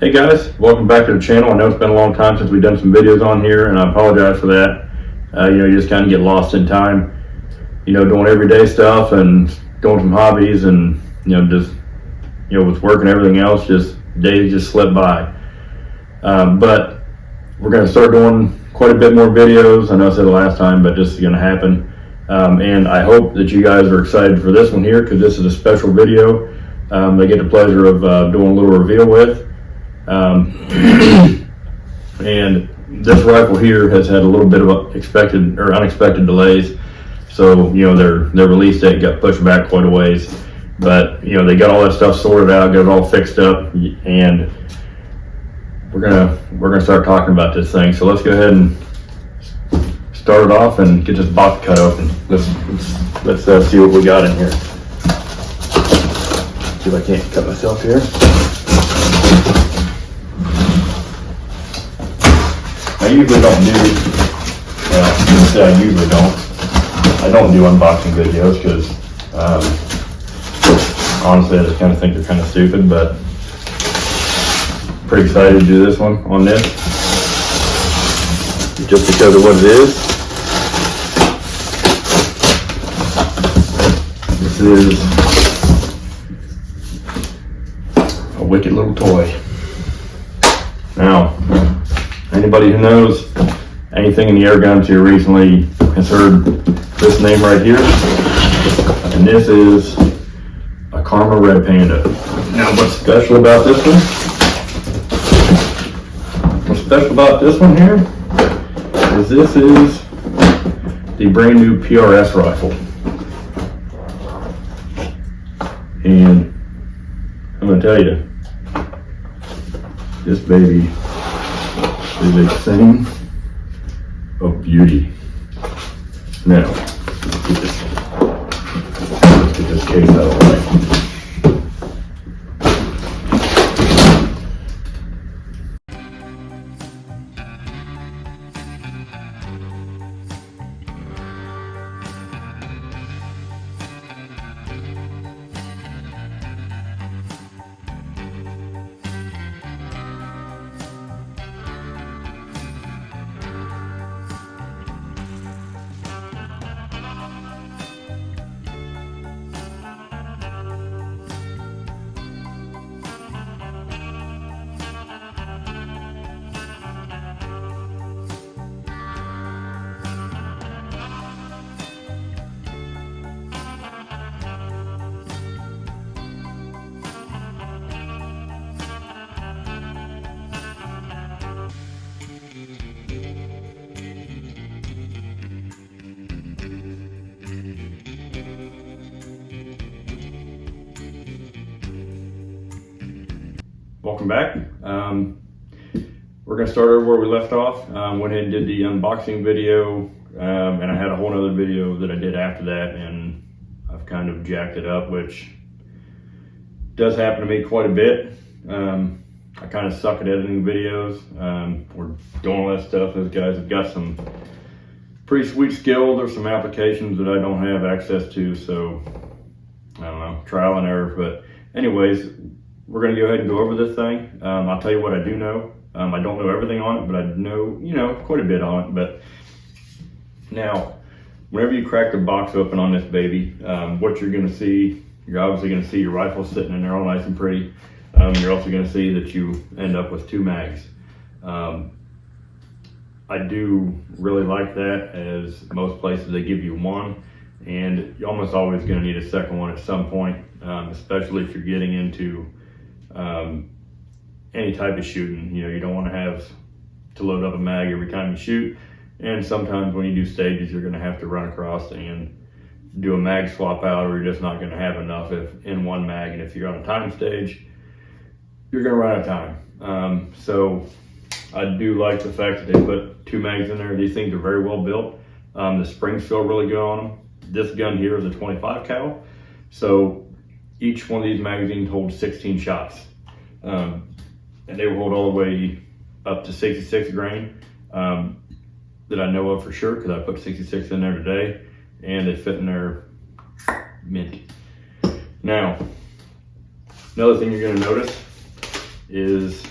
Hey guys, welcome back to the channel. I know it's been a long time since we've done some videos on here, and I apologize for that. You just kind of get lost in time, doing everyday stuff and doing some hobbies, and with work and everything else, just days just slip by. But we're going to start doing quite a bit more videos. I know I said it last time, but this is going to happen. And I hope that you guys are excited for this one here, because this is a special video. I get the pleasure of doing a little reveal with. And this rifle here has had a little bit of expected or unexpected delays. So, their release date got pushed back quite a ways. But, they got all that stuff sorted out, got it all fixed up, and we're gonna start talking about this thing. So let's go ahead and start it off and get this box cut open. Let's see what we got in here. See if I can't cut myself here. I usually don't do, I don't do unboxing videos because honestly I just kind of think they're kind of stupid, but pretty excited to do this one on this just because of what it is. This is a wicked little toy. Now, anybody who knows anything in the air guns here recently has heard this name right here, and this is a Karma Red Panda. Now, what's special about this one? What's special about this one here is this is the brand new PRS rifle, and I'm gonna tell you, this baby is a thing of beauty. Now, let's get this case out of the way. Welcome back. We're going to start over where we left off. Went ahead and did the unboxing video, and I had a whole other video that I did after that, and I've kind of jacked it up, which does happen to me quite a bit. I kind of suck at editing videos. We're doing all that stuff. Those guys have got some pretty sweet skills or some applications that I don't have access to, so I don't know, trial and error. But anyways, we're going to go ahead and go over this thing. I'll tell you what I do know. I don't know everything on it, but I know, quite a bit on it. But now, whenever you crack the box open on this baby, what you're going to see, you're obviously going to see your rifle sitting in there all nice and pretty. You're also going to see that you end up with 2 mags. I do really like that, as most places they give you 1, and you're almost always going to need a second one at some point, especially if you're getting into any type of shooting. You don't want to have to load up a mag every time you shoot, and sometimes when you do stages you're going to have to run across and do a mag swap out, or you're just not going to have enough in one mag, and if you're on a time stage you're going to run out of time. So I do like the fact that they put 2 mags in there. These things are very well built. The springs feel really good on them. This gun here is a 25 cal, so each one of these magazines holds 16 shots, and they will hold all the way up to 66 grain, that I know of for sure, because I put 66 in there today, and they fit in there mint. Now, another thing you're going to notice is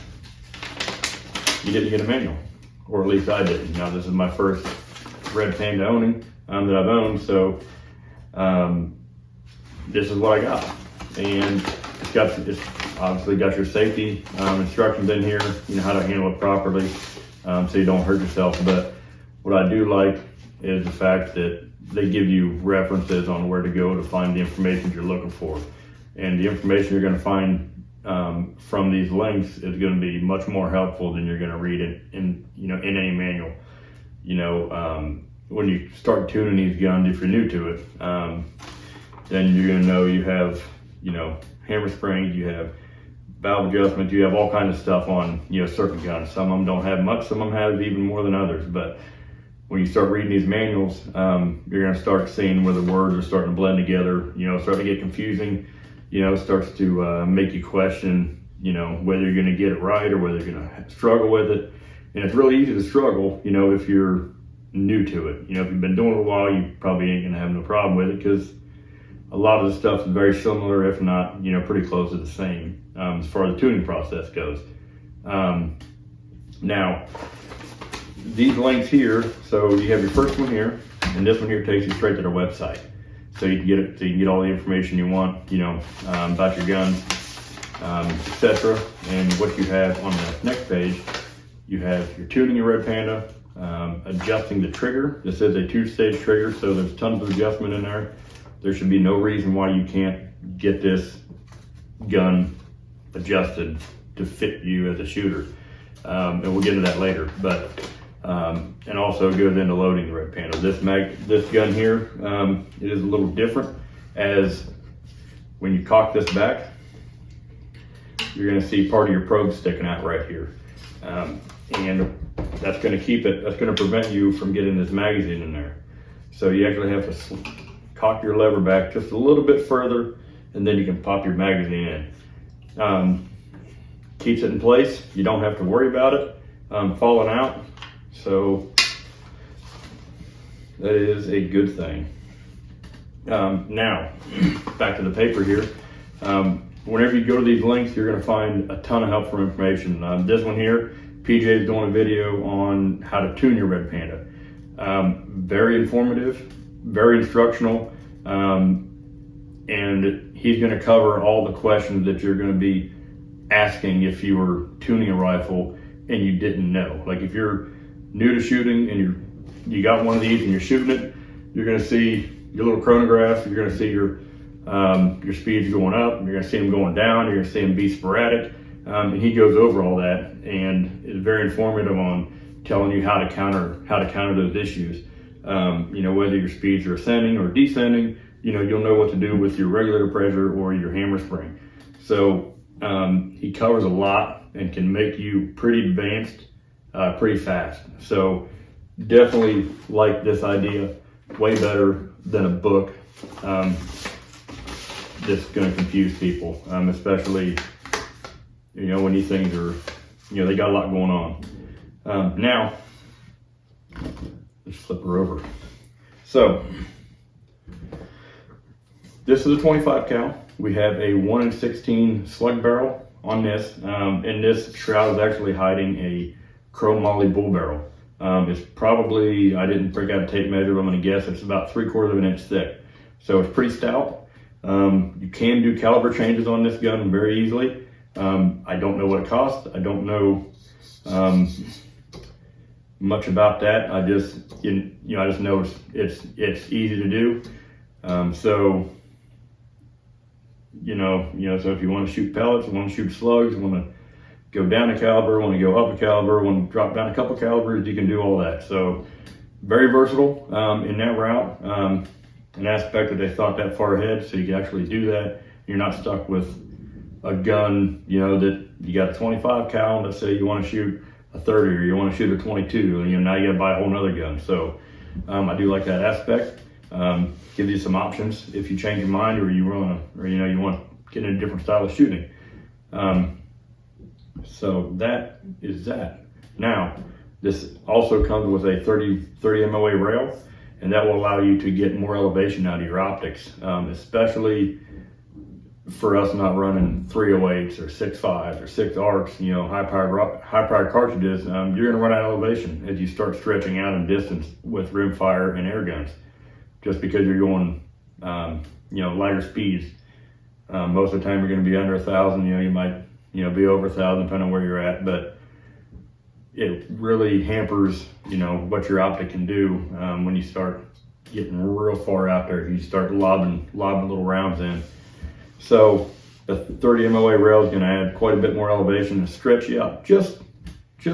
you didn't get a manual, or at least I didn't. Now this is my first red Panda owning that I've owned, so this is what I got, and it's obviously got your safety instructions in here, you know, how to handle it properly, so you don't hurt yourself. But what I do like is the fact that they give you references on where to go to find the information you're looking for, and the information you're going to find from these links is going to be much more helpful than you're going to read it in any manual. You know, when you start tuning these guns, if you're new to it, then you're going to know you have, you know, hammer springs, you have valve adjustments, you have all kinds of stuff on, you know, certain guns. Some of them don't have much, some of them have even more than others. But when you start reading these manuals, you're going to start seeing where the words are starting to blend together, you know, starting to get confusing, you know, starts to make you question, you know, whether you're going to get it right or whether you're going to struggle with it. And it's really easy to struggle, you know, if you're new to it. You know, if you've been doing it a while, you probably ain't going to have no problem with it, because a lot of the stuff is very similar, if not, you know, pretty close to the same as far as the tuning process goes. Now, these links here, so you have your first one here, and this one here takes you straight to their website. So you can get it, so you can get all the information you want, you know, about your gun, etc. And what you have on the next page, you have your tuning your red Panda, adjusting the trigger. This is a 2-stage trigger, so there's tons of adjustment in there. There should be no reason why you can't get this gun adjusted to fit you as a shooter. And we'll get into that later. But and also goes into loading the red Panda. This gun here, it is a little different, as when you cock this back, you're going to see part of your probe sticking out right here, and that's going to keep it. That's going to prevent you from getting this magazine in there. So you actually have to cock your lever back just a little bit further, and then you can pop your magazine in. Keeps it in place. You don't have to worry about it falling out. So that is a good thing. Now, back to the paper here. Whenever you go to these links, you're going to find a ton of helpful information. This one here, PJ is doing a video on how to tune your red Panda. Very informative, very instructional, and he's going to cover all the questions that you're going to be asking if you were tuning a rifle and you didn't know. Like if you're new to shooting and you got one of these and you're shooting it, you're going to see your little chronograph, you're going to see your speeds going up, you're going to see them going down, you're going to see them be sporadic, and he goes over all that and is very informative on telling you how to counter those issues. You know, whether your speeds are ascending or descending, you know, you'll know what to do with your regulator pressure or your hammer spring. So he covers a lot and can make you pretty advanced pretty fast. So definitely like this idea, way better than a book. Just going to confuse people, especially, you know, when these things are, you know, they got a lot going on. Now, let's flip her over. So, this is a 25 cal. We have a 1 in 16 slug barrel on this, and this shroud is actually hiding a chrome moly bull barrel. It's probably, I didn't break out a tape measure, but I'm going to guess it's about 3/4 of an inch thick. So it's pretty stout. You can do caliber changes on this gun very easily. I don't know what it costs. I don't know much about that. I just, you know, I just know it's easy to do. So, you know, so if you want to shoot pellets, you want to shoot slugs, you want to go down a caliber, want to go up a caliber, want to drop down a couple calibers, you can do all that. So very versatile in that route. An aspect that they thought that far ahead, so you can actually do that. You're not stuck with a gun, you know, that you got a 25 cal, let's say you want to shoot a 30 or you want to shoot a 22, and you know, now you got to buy a whole nother gun. So I do like that aspect. Gives you some options if you change your mind or you want to, or you know, you want to get in a different style of shooting. So that is that. Now, this also comes with a 30 MOA rail, and that will allow you to get more elevation out of your optics, especially for us not running 308s or 6.5s or 6 arcs, you know, high powered cartridges, you're going to run out of elevation as you start stretching out in distance with rimfire and air guns, just because you're going, you know, lighter speeds. Most of the time you're going to be under 1,000. You know, you might, you know, be over 1,000 depending on where you're at, but it really hampers, you know, what your optic can do when you start getting real far out there. You start lobbing little rounds in. So the 30 MOA rail is going to add quite a bit more elevation and stretch you out just you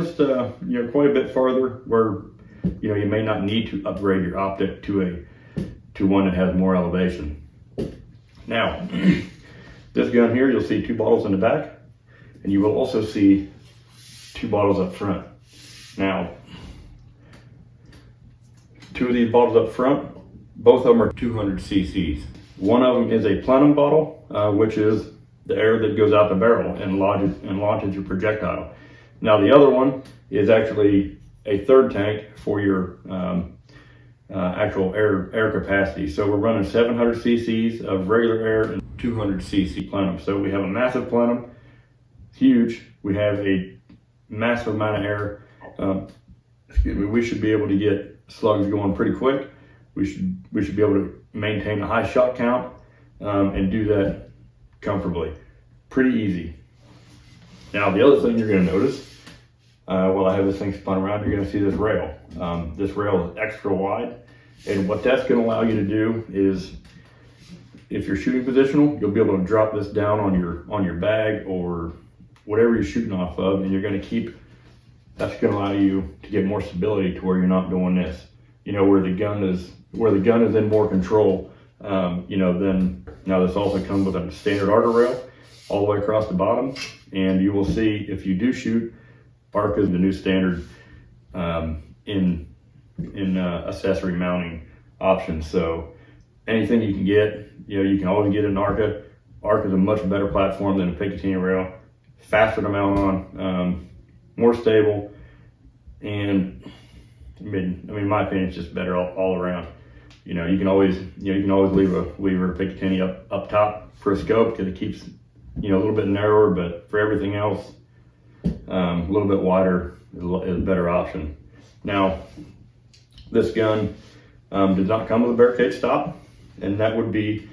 know, quite a bit farther, where, you know, you may not need to upgrade your optic to one that has more elevation. Now, this gun here, you'll see 2 bottles in the back, and you will also see 2 bottles up front. Now, 2 of these bottles up front, both of them are 200 cc's. One of them is a plenum bottle, which is the air that goes out the barrel and launches your projectile. Now the other one is actually a third tank for your actual air capacity. So we're running 700 cc's of regular air and 200 cc plenum. So we have a massive plenum, huge. We have a massive amount of air. Excuse me. We should be able to get slugs going pretty quick. We should be able to maintain a high shot count and do that comfortably. Pretty easy. Now the other thing you're going to notice, while I have this thing spun around, you're going to see this rail. This rail is extra wide, and what that's going to allow you to do is, if you're shooting positional, you'll be able to drop this down on your bag or whatever you're shooting off of, and you're going to keep. That's going to allow you to get more stability to where you're not doing this. You know, where the gun is in more control. You know, then now this also comes with a standard Arca rail all the way across the bottom, and you will see if you do shoot, Arca is the new standard in accessory mounting options. So anything you can get, you know, you can always get an Arca. Arca is a much better platform than a Picatinny rail, faster to mount on, more stable, and I mean, in my opinion, it's just better all around. You know, you can always leave a Picatinny up top for a scope because it keeps, you know, a little bit narrower, but for everything else, a little bit wider is a better option. Now, this gun does not come with a barricade stop, and that would be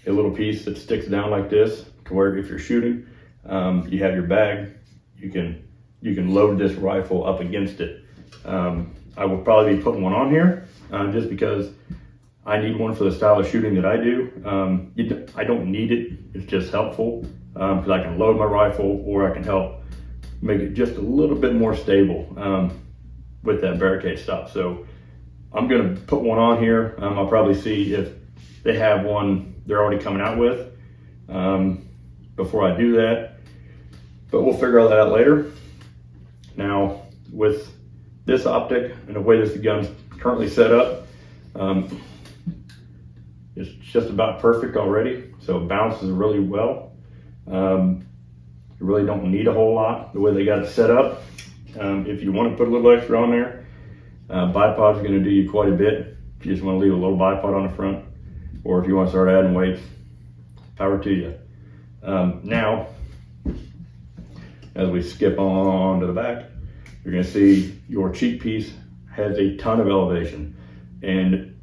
a little piece that sticks down like this, to where if you're shooting, you have your bag, you can load this rifle up against it. I will probably be putting one on here just because I need one for the style of shooting that I do. I don't need it, it's just helpful because I can load my rifle, or I can help make it just a little bit more stable with that barricade stop. So I'm gonna put one on here. I'll probably see if they have one they're already coming out with before I do that, but we'll figure all that out later. Now, with this optic and the way this gun's currently set up, it's just about perfect already. So it bounces really well. You really don't need a whole lot the way they got it set up. If you want to put a little extra on there, bipod is going to do you quite a bit. If you just want to leave a little bipod on the front, or if you want to start adding weights, power to you. Now, as we skip on to the back, you're going to see your cheek piece has a ton of elevation, and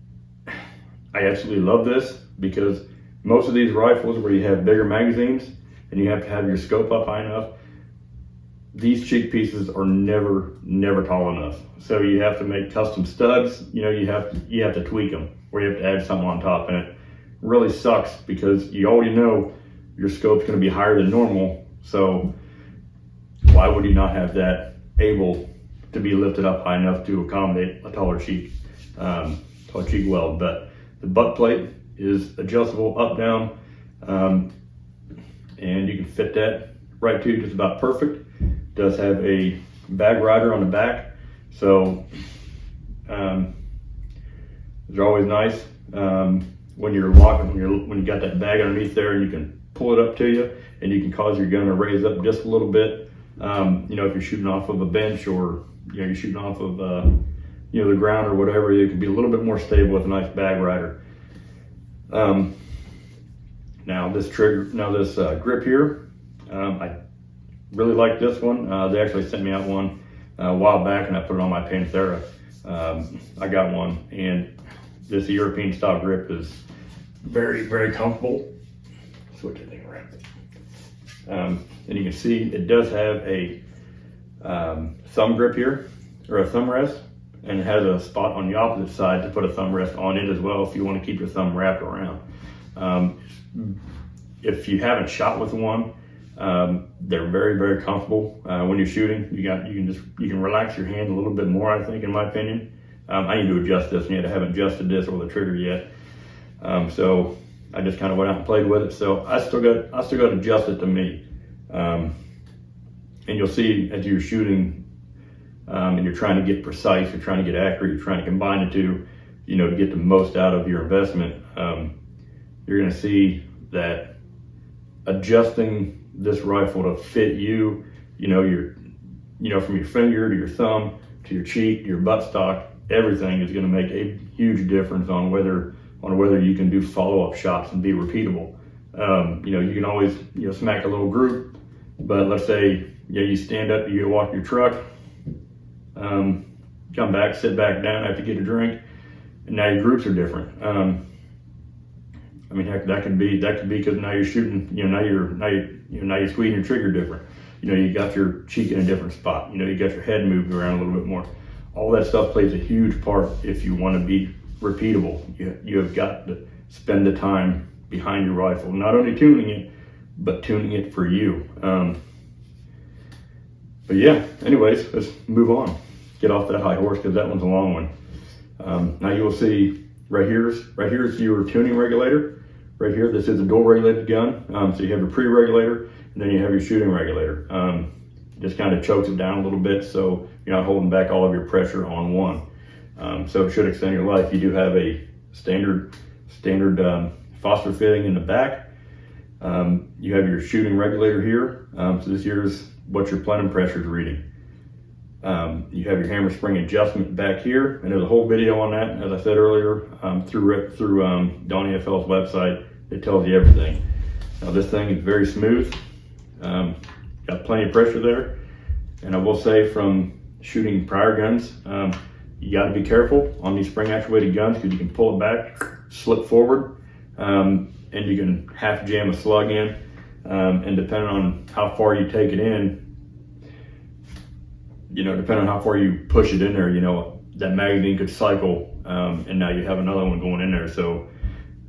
I absolutely love this because most of these rifles where you have bigger magazines and you have to have your scope up high enough, these cheek pieces are never tall enough. So you have to make custom studs. You know, you have to tweak them, or you have to add something on top, and it really sucks because you already know your scope's going to be higher than normal. So why would you not have that able to be lifted up high enough to accommodate a taller cheek weld? But the butt plate is adjustable up, down, and you can fit that right to just about perfect. It does have a bag rider on the back, so they're always nice when you're locking, when you got that bag underneath there, and you can pull it up to you, and you can cause your gun to raise up just a little bit. You know, if you're shooting off of a bench, or you know, you're shooting off of you know, the ground or whatever, it can be a little bit more stable with a nice bag rider. Now this grip here, I really like this one. They actually sent me out one a while back, and I put it on my Panthera. I got one, and this European style grip is very, very comfortable. Switch everything around. And you can see it does have a thumb grip here, or a thumb rest, and it has a spot on the opposite side to put a thumb rest on it as well if you want to keep your thumb wrapped around. If you haven't shot with one, they're very, very comfortable when you're shooting. You can relax your hand a little bit more, I think, in my opinion. I need to adjust this yet. I haven't adjusted this or the trigger yet, so I just kind of went out and played with it. So I still got to adjust it to me. And you'll see as you're shooting, and you're trying to get precise, you're trying to get accurate, you're trying to combine the two, to get the most out of your investment. You're going to see that adjusting this rifle to fit you, from your finger to your thumb to your cheek to your buttstock, everything is going to make a huge difference on whether you can do follow-up shots and be repeatable. You can always smack a little group, but let's say you stand up, you walk your truck, come back, sit back down, have to get a drink, and now your groups are different. Heck, that could be because now you're shooting, now you're squeezing your trigger different. You got your cheek in a different spot. You got your head moving around a little bit more. All that stuff plays a huge part if you want to be repeatable. You have got to spend the time behind your rifle, not only tuning it, but tuning it for you. But yeah, anyways, let's move on. Get off that high horse because that one's a long one. Now you will see right here is your tuning regulator. Right here, this is a dual regulated gun. So you have your pre-regulator, and then you have your shooting regulator. Just kind of chokes it down a little bit so you're not holding back all of your pressure on one. So it should extend your life. You do have a standard phosphor fitting in the back. You have your shooting regulator here. So this here is what your plenum pressure is reading. You have your hammer spring adjustment back here, and there's a whole video on that, as I said earlier, through Donnie FL's website. It tells you everything. Now this thing is very smooth, got plenty of pressure there, and I will say from shooting prior guns, you got to be careful on these spring actuated guns because you can pull it back, slip forward, and you can half jam a slug in, and depending on how far you take it in, depending on how far you push it in there, that magazine could cycle, and now you have another one going in there. So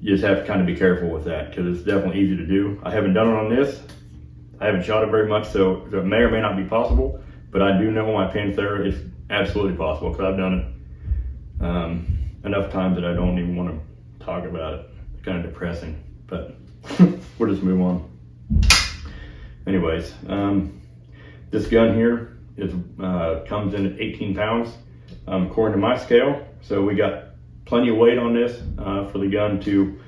you just have to kind of be careful with that because it's definitely easy to do. I haven't done it on this. I haven't shot it very much, so it may or may not be possible, but I do know on my Panthera it's absolutely possible because I've done it enough times that I don't even want to talk about it. It's kind of depressing, but we'll just move on. Anyways, this gun here comes in at 18 pounds according to my scale, so we got plenty of weight on this for the gun to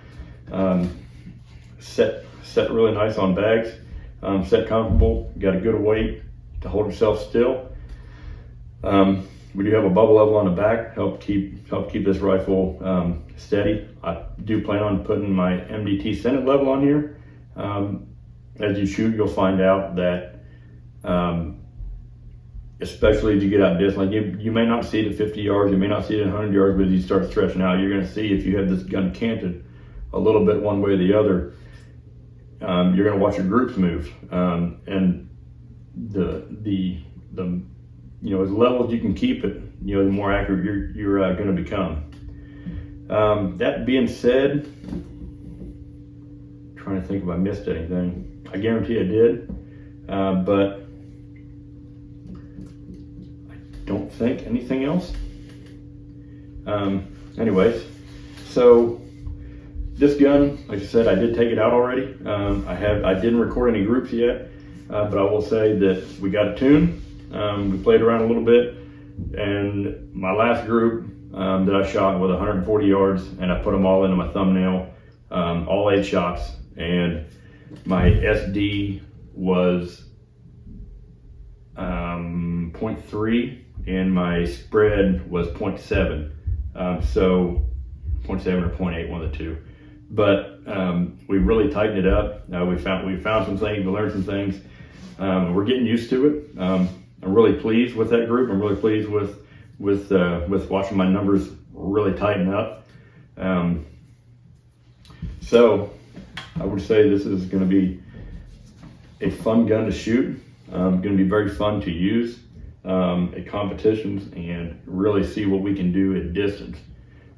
set really nice on bags, set comfortable, got a good weight to hold yourself still. We do have a bubble level on the back, help keep this rifle steady. I do plan on putting my MDT Senate level on here. As you shoot, you'll find out that especially as you get out distance, like you may not see it at 50 yards, you may not see it at 100 yards, but as you start stretching out, you're going to see if you have this gun canted a little bit one way or the other, you're going to watch your groups move, and the as level as you can keep it, the more accurate you're going to become. That being said, I'm trying to think if I missed anything. I guarantee I did, but don't think anything else. Anyways, so this gun, like I said, I did take it out already. I didn't record any groups yet, but I will say that we got a tune. We played around a little bit, and my last group that I shot with 140 yards, and I put them all into my thumbnail, all 8 shots, and my SD was 0.3 and my spread was 0.7. So 0.7 or 0.8, one of the two. but we really tightened it up. We found some things, we learned some things. We're getting used to it. I'm really pleased with that group. I'm really pleased with watching my numbers really tighten up. So I would say this is going to be a fun gun to shoot. Going to be very fun to use at competitions and really see what we can do at distance.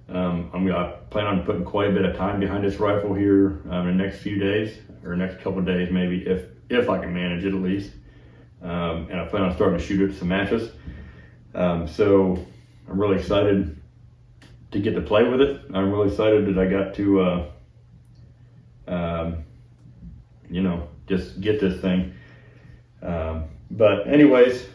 I plan on putting quite a bit of time behind this rifle here in the next few days, or next couple of days maybe, if I can manage it at least. And I plan on starting to shoot it some matches. So I'm really excited to get to play with it. I'm really excited that I got to, just get this thing. But anyways,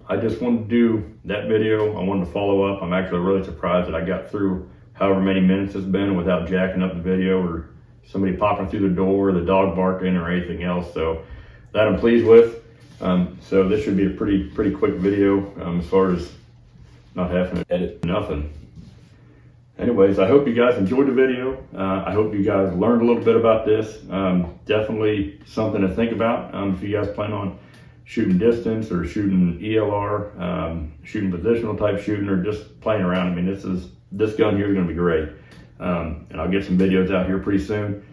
I just wanted to do that video. I wanted to follow up. I'm actually really surprised that I got through however many minutes it's been without jacking up the video or somebody popping through the door, or the dog barking, or anything else. So that I'm pleased with. So this should be a pretty quick video as far as not having to edit nothing. Anyways, I hope you guys enjoyed the video. I hope you guys learned a little bit about this. Definitely something to think about if you guys plan on shooting distance or shooting ELR, shooting positional type shooting, or just playing around. I mean, this gun here is going to be great. And I'll get some videos out here pretty soon.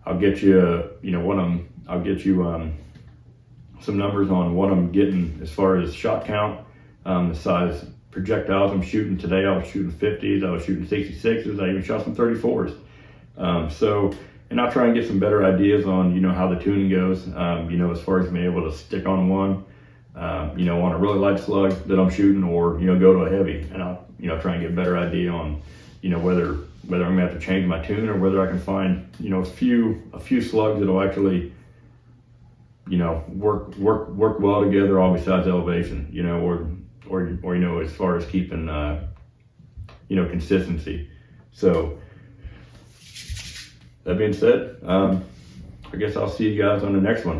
I'll get you, I'll get you some numbers on what I'm getting as far as shot count, the size projectiles I'm shooting. Today I was shooting 50s, I was shooting 66s, I even shot some 34s. And I'll try and get some better ideas on, how the tuning goes, as far as being able to stick on one, on a really light slug that I'm shooting, or, go to a heavy. And I'll, try and get a better idea on, whether I'm gonna have to change my tune, or whether I can find, a few slugs that'll actually, work well together, all besides elevation, or as far as keeping, consistency. So that being said, I guess I'll see you guys on the next one.